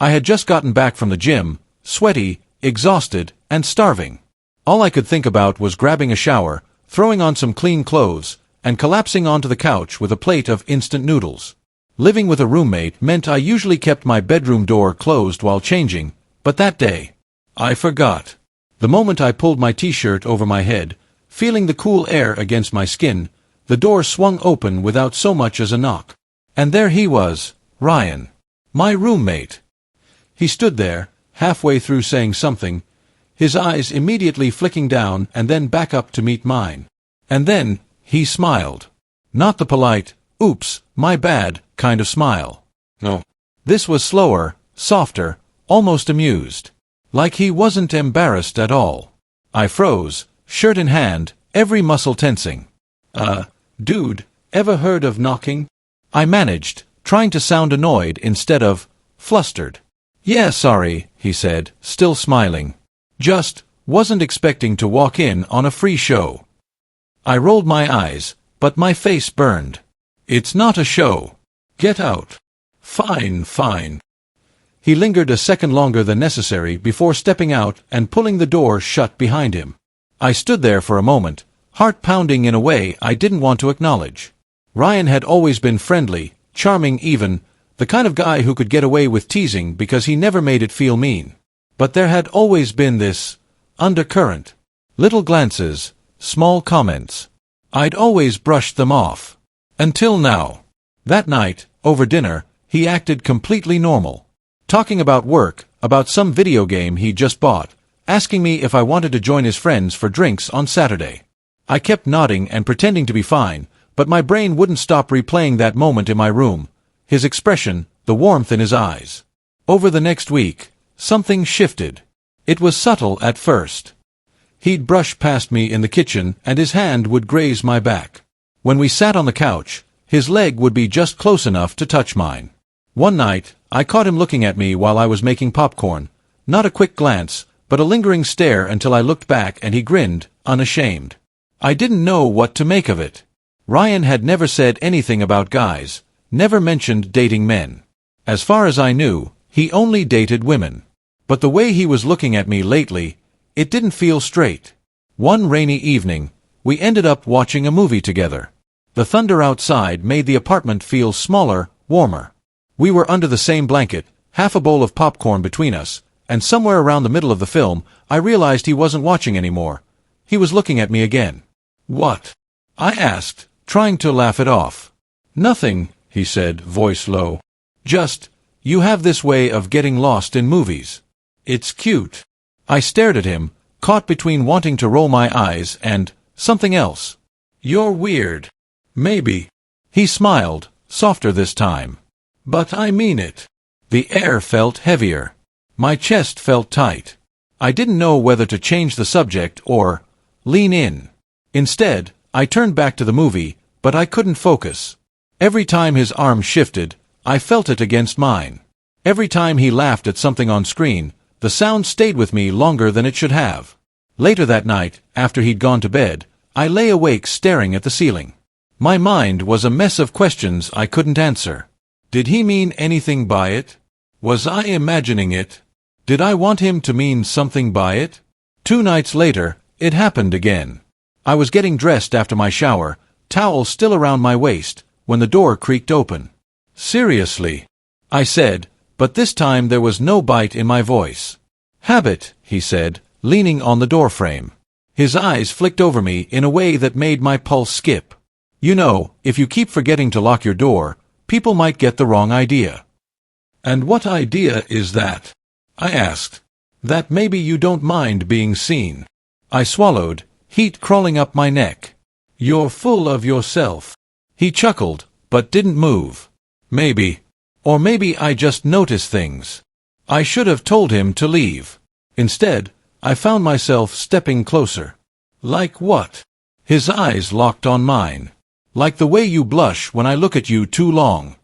I had just gotten back from the gym, sweaty, exhausted, and starving. All I could think about was grabbing a shower, throwing on some clean clothes, and collapsing onto the couch with a plate of instant noodles. Living with a roommate meant I usually kept my bedroom door closed while changing, but that day, I forgot. The moment I pulled my t-shirt over my head, feeling the cool air against my skin, the door swung open without so much as a knock. And there he was, Ryan, my roommate. He stood there, halfway through saying something, his eyes immediately flicking down and then back up to meet mine. And then, he smiled. Not the polite, oops, my bad, kind of smile. No. This was slower, softer, almost amused. Like he wasn't embarrassed at all. I froze, shirt in hand, every muscle tensing. Dude, ever heard of knocking? I managed, trying to sound annoyed instead of flustered. Yeah, sorry, he said, still smiling. Just wasn't expecting to walk in on a free show. I rolled my eyes, but my face burned. It's not a show. Get out. Fine, fine. He lingered a second longer than necessary before stepping out and pulling the door shut behind him. I stood there for a moment, heart pounding in a way I didn't want to acknowledge. Ryan had always been friendly, charming even, the kind of guy who could get away with teasing because he never made it feel mean. But there had always been this undercurrent. Little glances, small comments. I'd always brushed them off. Until now. That night, over dinner, he acted completely normal. Talking about work, about some video game he just bought, asking me if I wanted to join his friends for drinks on Saturday. I kept nodding and pretending to be fine, but my brain wouldn't stop replaying that moment in my room, his expression, the warmth in his eyes. Over the next week, something shifted. It was subtle at first. He'd brush past me in the kitchen and his hand would graze my back. When we sat on the couch, his leg would be just close enough to touch mine. One night, I caught him looking at me while I was making popcorn. Not a quick glance, but a lingering stare until I looked back and he grinned, unashamed. I didn't know what to make of it. Ryan had never said anything about guys, never mentioned dating men. As far as I knew, he only dated women. But the way he was looking at me lately, it didn't feel straight. One rainy evening, we ended up watching a movie together. The thunder outside made the apartment feel smaller, warmer. We were under the same blanket, half a bowl of popcorn between us, and somewhere around the middle of the film, I realized he wasn't watching anymore. He was looking at me again. What? I asked, trying to laugh it off. Nothing, he said, voice low. Just, you have this way of getting lost in movies. It's cute. I stared at him, caught between wanting to roll my eyes and something else. You're weird. Maybe. He smiled, softer this time. But I mean it. The air felt heavier. My chest felt tight. I didn't know whether to change the subject or lean in. Instead, I turned back to the movie, but I couldn't focus. Every time his arm shifted, I felt it against mine. Every time he laughed at something on screen, the sound stayed with me longer than it should have. Later that night, after he'd gone to bed, I lay awake staring at the ceiling. My mind was a mess of questions I couldn't answer. Did he mean anything by it? Was I imagining it? Did I want him to mean something by it? 2 nights later, it happened again. I was getting dressed after my shower, towel still around my waist, when the door creaked open. Seriously? I said, but this time there was no bite in my voice. Habit, he said, leaning on the doorframe. His eyes flicked over me in a way that made my pulse skip. You know, if you keep forgetting to lock your door, people might get the wrong idea. And what idea is that? I asked. That maybe you don't mind being seen. I swallowed, heat crawling up my neck. You're full of yourself. He chuckled, but didn't move. Maybe. Or maybe I just notice things. I should have told him to leave. Instead, I found myself stepping closer. Like what? His eyes locked on mine. Like the way you blush when I look at you too long.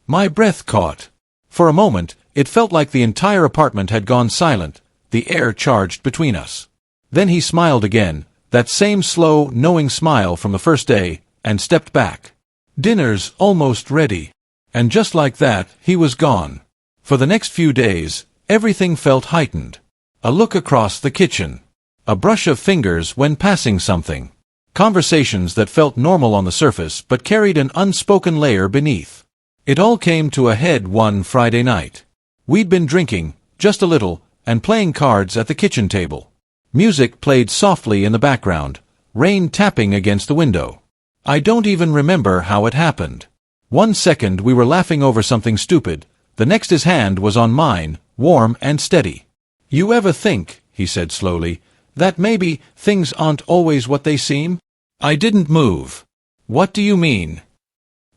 My breath caught. For a moment, it felt like the entire apartment had gone silent, the air charged between us. Then he smiled again, that same slow, knowing smile from the first day, and stepped back. Dinner's almost ready. And just like that, he was gone. For the next few days, everything felt heightened. A look across the kitchen. A brush of fingers when passing something. Conversations that felt normal on the surface but carried an unspoken layer beneath. It all came to a head one Friday night. We'd been drinking, just a little, and playing cards at the kitchen table. Music played softly in the background, rain tapping against the window. I don't even remember how it happened. One second we were laughing over something stupid, the next his hand was on mine, warm and steady. "You ever think," he said slowly, "that maybe things aren't always what they seem?" I didn't move. "What do you mean?"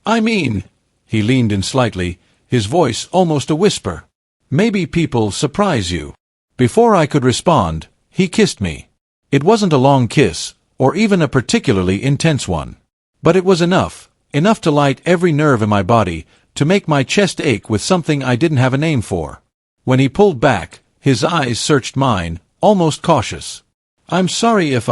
"I mean," he leaned in slightly, his voice almost a whisper, "maybe people surprise you." Before I could respond, he kissed me. It wasn't a long kiss, or even a particularly intense one. But it was enough to light every nerve in my body, to make my chest ache with something I didn't have a name for. When he pulled back, his eyes searched mine, almost cautious. "I'm sorry if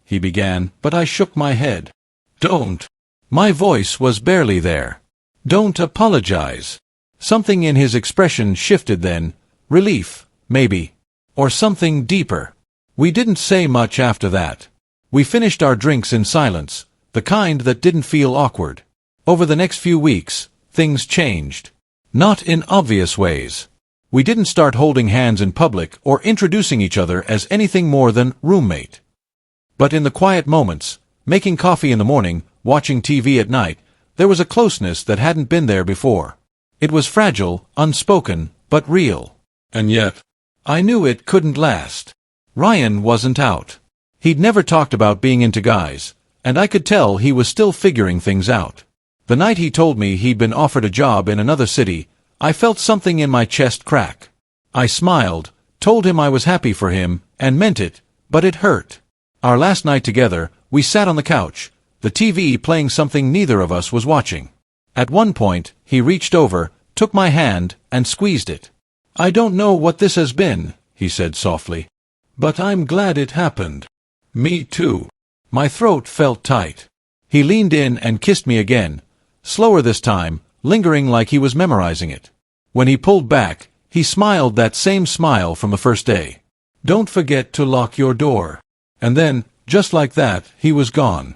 he began, but I shook my head. "Don't." My voice was barely there. "Don't apologize." Something in his expression shifted then, relief, maybe, or something deeper. We didn't say much after that. We finished our drinks in silence, the kind that didn't feel awkward. Over the next few weeks, things changed. Not in obvious ways. We didn't start holding hands in public or introducing each other as anything more than roommate. But in the quiet moments, making coffee in the morning, watching TV at night, there was a closeness that hadn't been there before. It was fragile, unspoken, but real. And yet, I knew it couldn't last. Ryan wasn't out. He'd never talked about being into guys, and I could tell he was still figuring things out. The night he told me he'd been offered a job in another city, I felt something in my chest crack. I smiled, told him I was happy for him, and meant it, but it hurt. Our last night together, we sat on the couch, the TV playing something neither of us was watching. At one point, he reached over, took my hand, and squeezed it. "I don't know what this has been," he said softly, "but I'm glad it happened." "Me too." My throat felt tight. He leaned in and kissed me again, slower this time, lingering like he was memorizing it. When he pulled back, he smiled that same smile from the first day. "Don't forget to lock your door." And then, just like that, he was gone.